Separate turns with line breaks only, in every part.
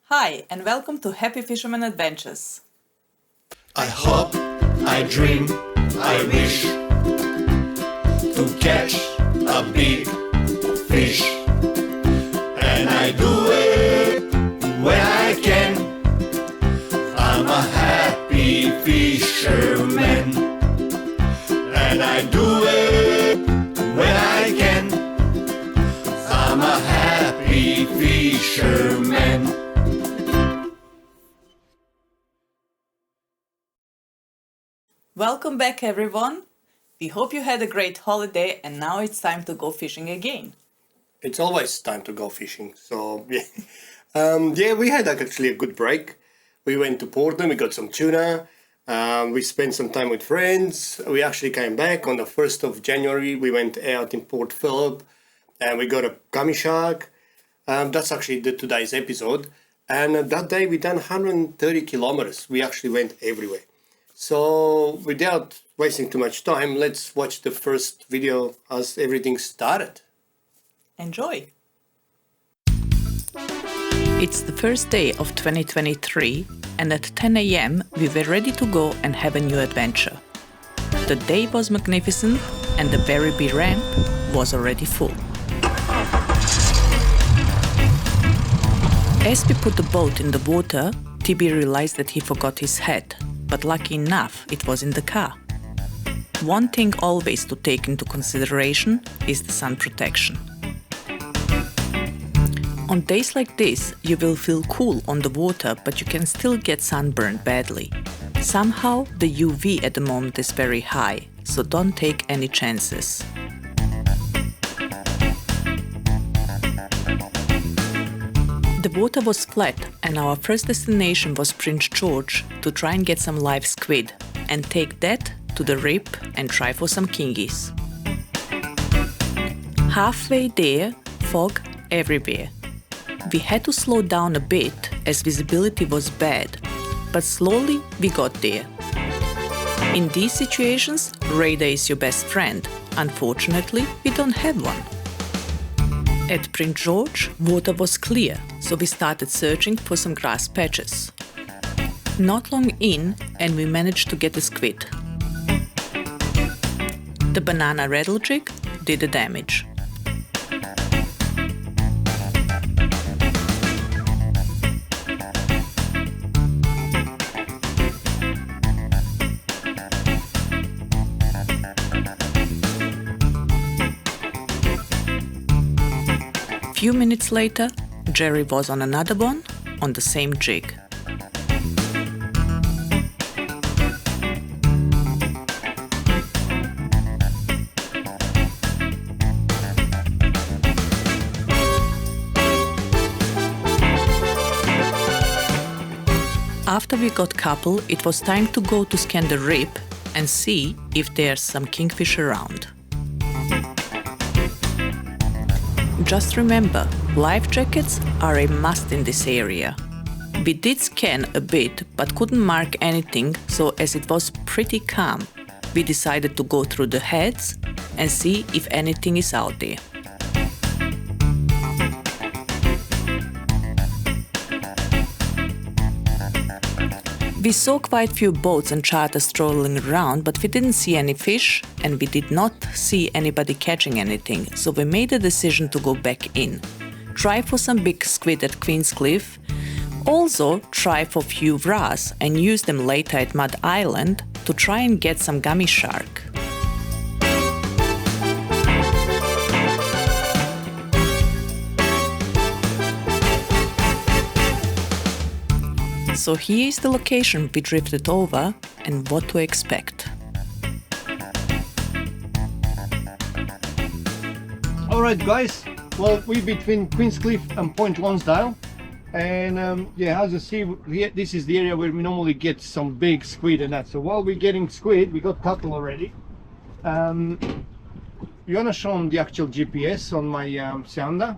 Hi, and welcome to Happy Fisherman Adventures.
I hope, I dream, I wish to catch a big fish, and I do it when I can. I'm a happy fisherman, and I do it when I can. I'm a happy fisherman.
Welcome back, everyone. We hope you had a great holiday and now it's time to go fishing again.
It's always time to go fishing. So yeah, we had actually a good break. We went to Portland, we got some tuna. We spent some time with friends. We actually came back on the 1st of January. We went out in Port Phillip and we got a gummy shark. That's actually today's episode. And that day we done 130 kilometers. We actually went everywhere. So without wasting too much time, let's watch the first video as everything started.
Enjoy! It's the first day of 2023 and at 10 a.m. we were ready to go and have a new adventure. The day was magnificent and the Barrowby ramp was already full. As we put the boat in the water, TB realized that he forgot his hat, but lucky enough it was in the car. One thing always to take into consideration is the sun protection. On days like this, you will feel cool on the water, but you can still get sunburned badly. Somehow, the UV at the moment is very high, so don't take any chances. The water was flat and our first destination was Prince George to try and get some live squid and take that to the rip and try for some kingies. Halfway there, fog everywhere. We had to slow down a bit as visibility was bad, but slowly we got there. In these situations, radar is your best friend. Unfortunately, we don't have one. At Prince George, water was clear, so we started searching for some grass patches. Not long in, and we managed to get a squid. The banana rattle jig did the damage. Few minutes later, Jerry was on another one on the same jig. After we got couple, it was time to go to scan the rip and see if there's some kingfish around. Just remember, life jackets are a must in this area. We did scan a bit but couldn't mark anything, so as it was pretty calm, we decided to go through the heads and see if anything is out there. We saw quite few boats and charters strolling around, but we didn't see any fish and we did not see anybody catching anything, so we made a decision to go back in. Try for some big squid at Queenscliff, also try for few wrasse and use them later at Mud Island to try and get some gummy shark. So here is the location we drifted over and what to expect.
Alright guys, well we're between Queenscliff and Point Lonsdale, and as you see here, this is the area where we normally get some big squid and that. So while we're getting squid, we got a couple already. You wanna show them the actual GPS on my sounder?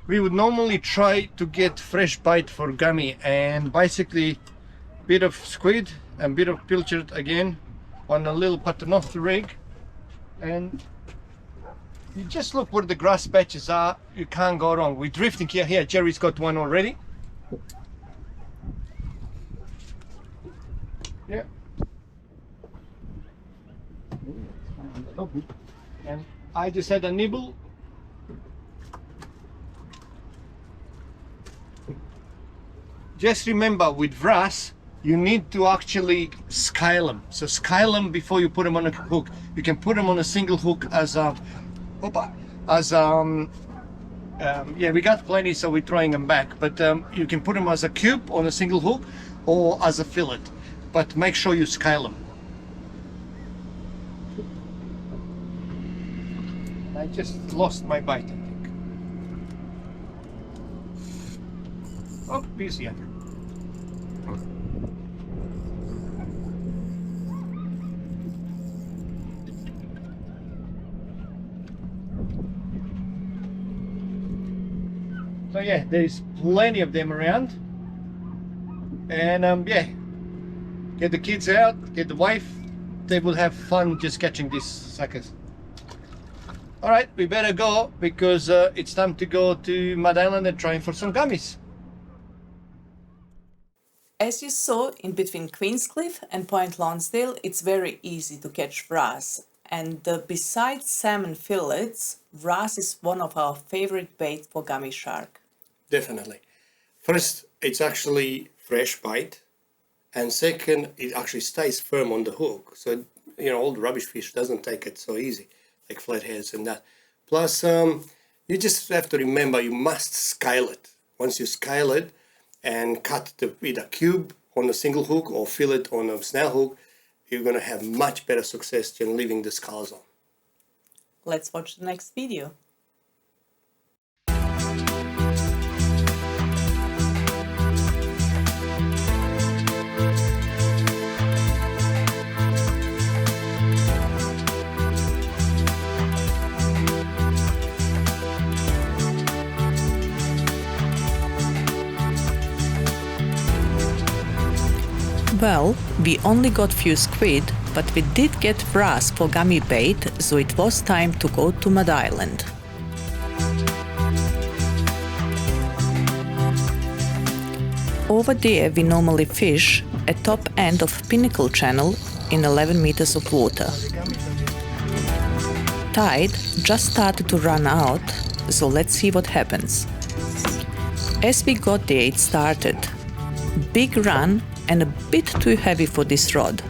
We would normally try to get fresh bite for gummy, and basically bit of squid and bit of pilchard again, on a little paternoster rig, and you just look where the grass patches are. You can't go wrong. We're drifting here. Here, Jerry's got one already. Yeah. And I just had a nibble. Just remember, with wrasse, you need to actually scale them. So scale them before you put them on a hook. You can put them on a single hook as a, yeah, we got plenty, so we're throwing them back. But you can put them as a cube on a single hook or as a fillet. But make sure you scale them. I just lost my bite, I think. Oh, busy again. So yeah, there's plenty of them around, and yeah, get the kids out, get the wife. They will have fun just catching these suckers. All right, we better go because it's time to go to Mud Island and try for some gummies.
As you saw, in between Queenscliff and Point Lonsdale, it's very easy to catch wrasse. And besides salmon fillets, wrasse is one of our favorite bait for gummy shark.
Definitely. First, it's actually fresh bite, and second, it actually stays firm on the hook. So, you know, all the rubbish fish doesn't take it so easy, like flatheads and that. Plus, you just have to remember you must scale it. Once you scale it and cut with a cube on a single hook or fillet on a snail hook, you're going to have much better success than leaving the scales on.
Let's watch the next video. Well, we only got few squid, but we did get wrasse for gummy bait, so it was time to go to Mud Island. Over there we normally fish at top end of Pinnacle Channel in 11 meters of water. Tide just started to run out, so let's see what happens. As we got there, it started. Big run and a bit too heavy for this rod.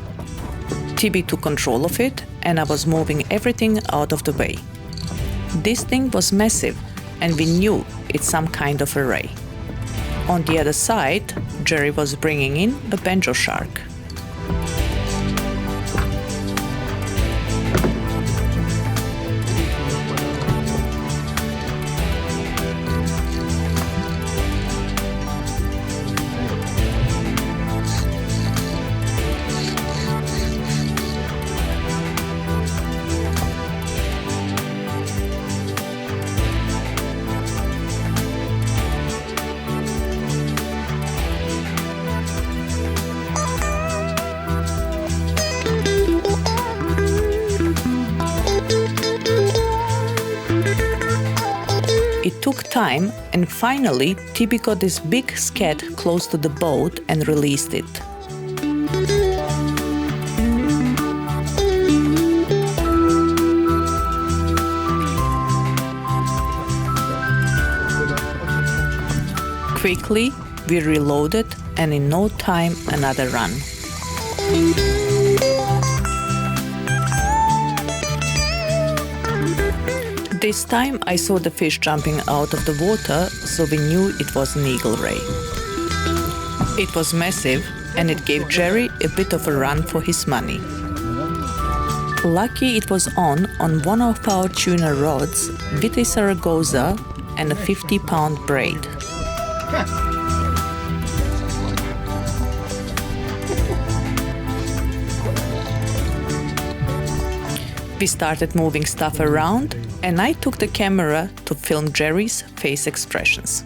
Tibby took control of it and I was moving everything out of the way. This thing was massive and we knew it's some kind of a ray. On the other side, Jerry was bringing in a banjo shark. It took time, and finally Tibby got this big scat close to the boat and released it. Quickly, we reloaded, and in no time another run. This time I saw the fish jumping out of the water, so we knew it was an eagle ray. It was massive and it gave Jerry a bit of a run for his money. Lucky it was on one of our tuna rods with a Zaragoza and a 50-pound braid. We started moving stuff around, and I took the camera to film Jerry's face expressions.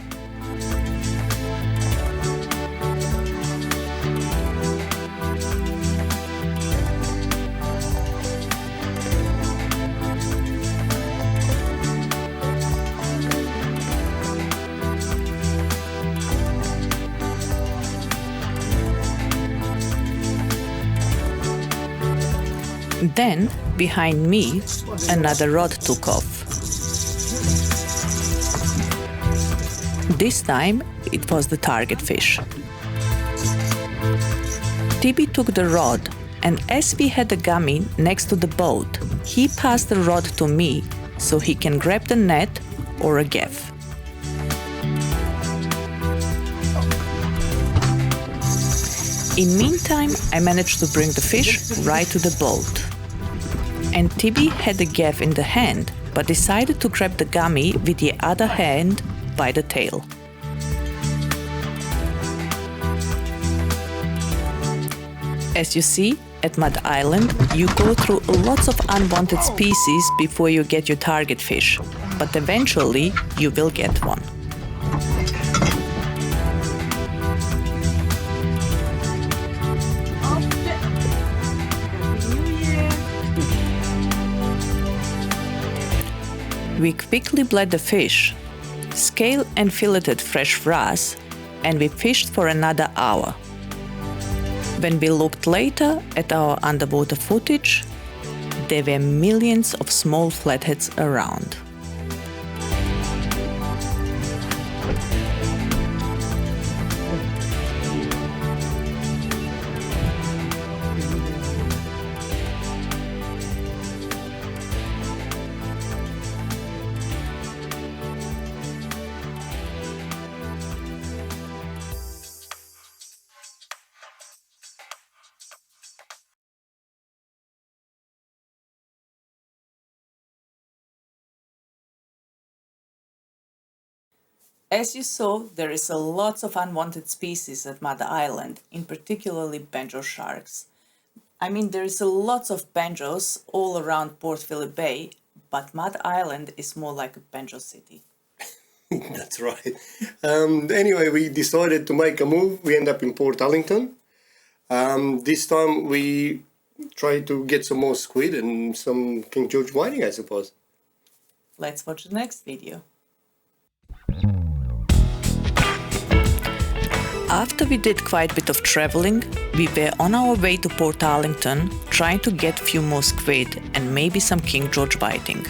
Then, behind me, another rod took off. This time, it was the target fish. Tibi took the rod, and as we had the gummy next to the boat, he passed the rod to me so he can grab the net or a gaff. In meantime, I managed to bring the fish right to the boat. And Tibi had the gaff in the hand, but decided to grab the gummy with the other hand by the tail. As you see, at Mud Island, you go through lots of unwanted species before you get your target fish, but eventually you will get one. We quickly bled the fish, scaled and filleted fresh wrasse, and we fished for another hour. When we looked later at our underwater footage, there were millions of small flatheads around. As you saw, there is a lots of unwanted species at Mud Island, in particularly banjo sharks. I mean, there is a lots of banjos all around Port Phillip Bay, but Mud Island is more like a banjo city.
That's right. Anyway, we decided to make a move. We end up in Portarlington. This time we try to get some more squid and some King George whiting, I suppose.
Let's watch the next video. After we did quite a bit of traveling, we were on our way to Portarlington, trying to get a few more squid and maybe some King George whiting.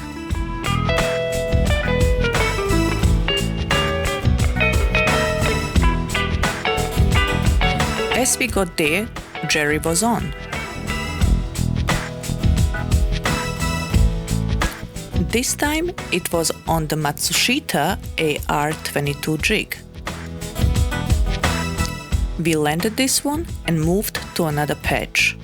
As we got there, Jerry was on. This time it was on the Matsushita AR-22 jig. We landed this one and moved to another patch.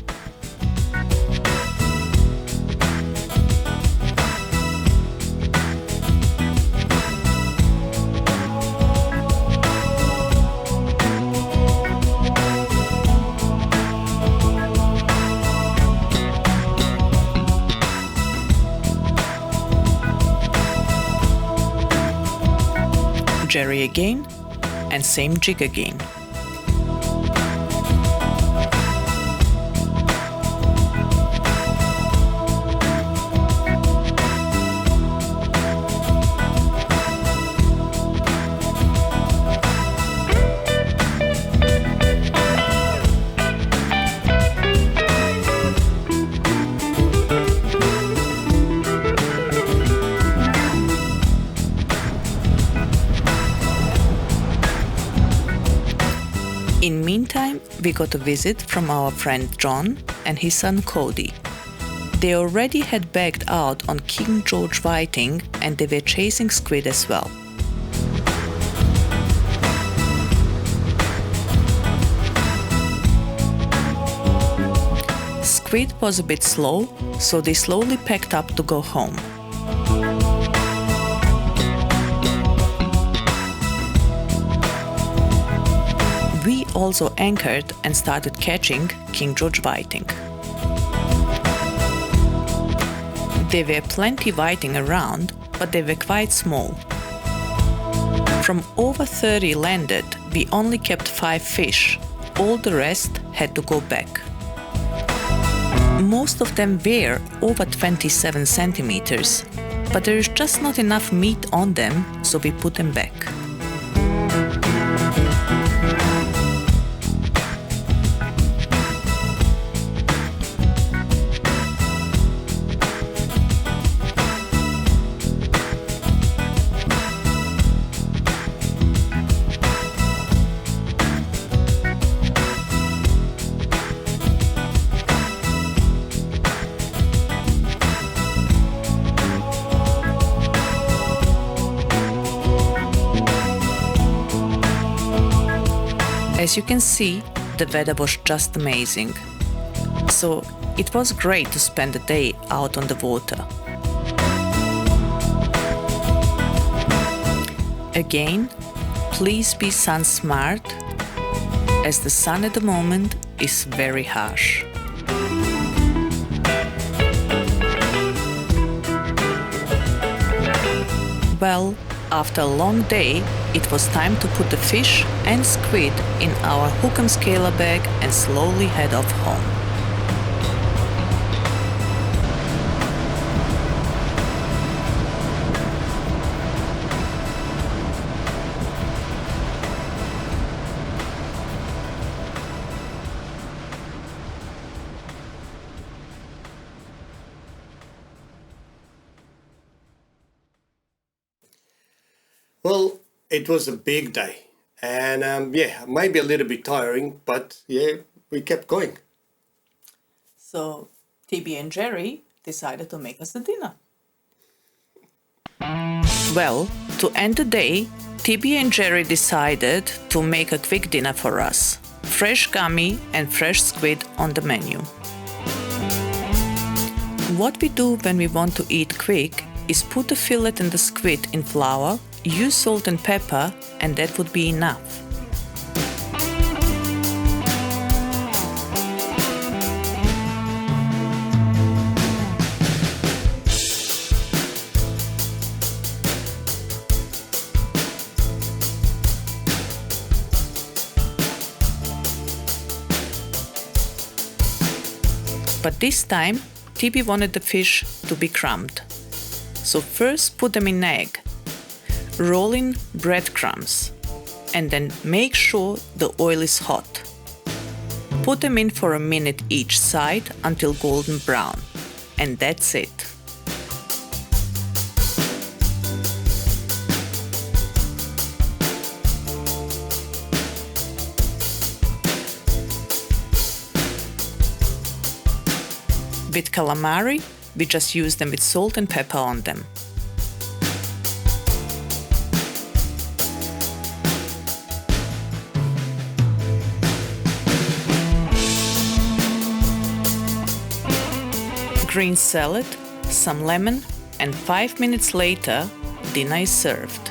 Jerry again, and same jig again. In meantime, we got a visit from our friend John and his son Cody. They already had bagged out on King George whiting and they were chasing squid as well. Squid was a bit slow, so they slowly packed up to go home. We also anchored and started catching King George whiting. There were plenty whiting around, but they were quite small. From over 30 landed, we only kept 5 fish. All the rest had to go back. Most of them were over 27 centimeters, but there is just not enough meat on them, so we put them back. As you can see, the weather was just amazing. So it was great to spend the day out on the water. Again, please be sun smart, as the sun at the moment is very harsh. Well, after a long day, it was time to put the fish and squid in our hook 'em scaler bag and slowly head off home.
Well, it was a big day, and yeah, maybe a little bit tiring, but yeah, we kept going.
So TB and Jerry decided to make us the dinner. Well, to end the day, TB and Jerry decided to make a quick dinner for us. Fresh gummy and fresh squid on the menu. What we do when we want to eat quick is put the fillet and the squid in flour, use salt and pepper, and that would be enough. But this time, TB wanted the fish to be crumbed. So first put them in egg, roll in breadcrumbs, and then make sure the oil is hot. Put them in for a minute each side until golden brown, and that's it. With calamari, we just use them with salt and pepper on them. Green salad, some lemon, and 5 minutes later, dinner is served.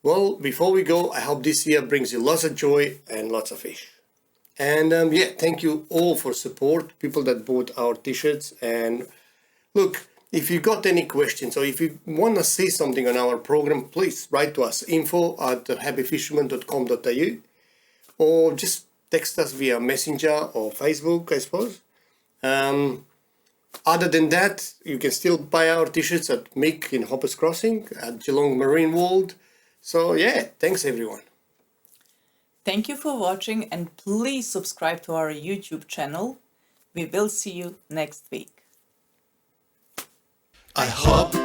Well, before we go, I hope this year brings you lots of joy and lots of fish. And yeah, thank you all for support, people that bought our t-shirts. And look, if you got any questions or if you want to see something on our program, please write to us, info@happyfisherman.com.au, or just text us via Messenger or Facebook, I suppose. Other than that, you can still buy our t-shirts at Mick in Hoppers Crossing, at Geelong Marine World. So yeah, thanks everyone.
Thank you for watching, and please subscribe to our YouTube channel. We will see you next week.
I hope,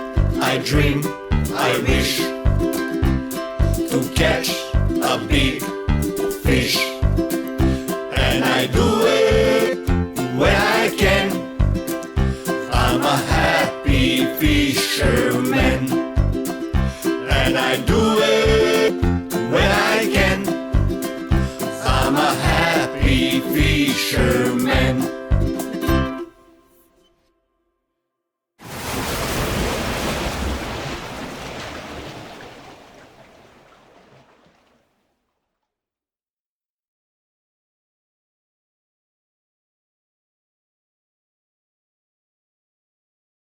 I dream, I wish to catch a big fish, and I do it when I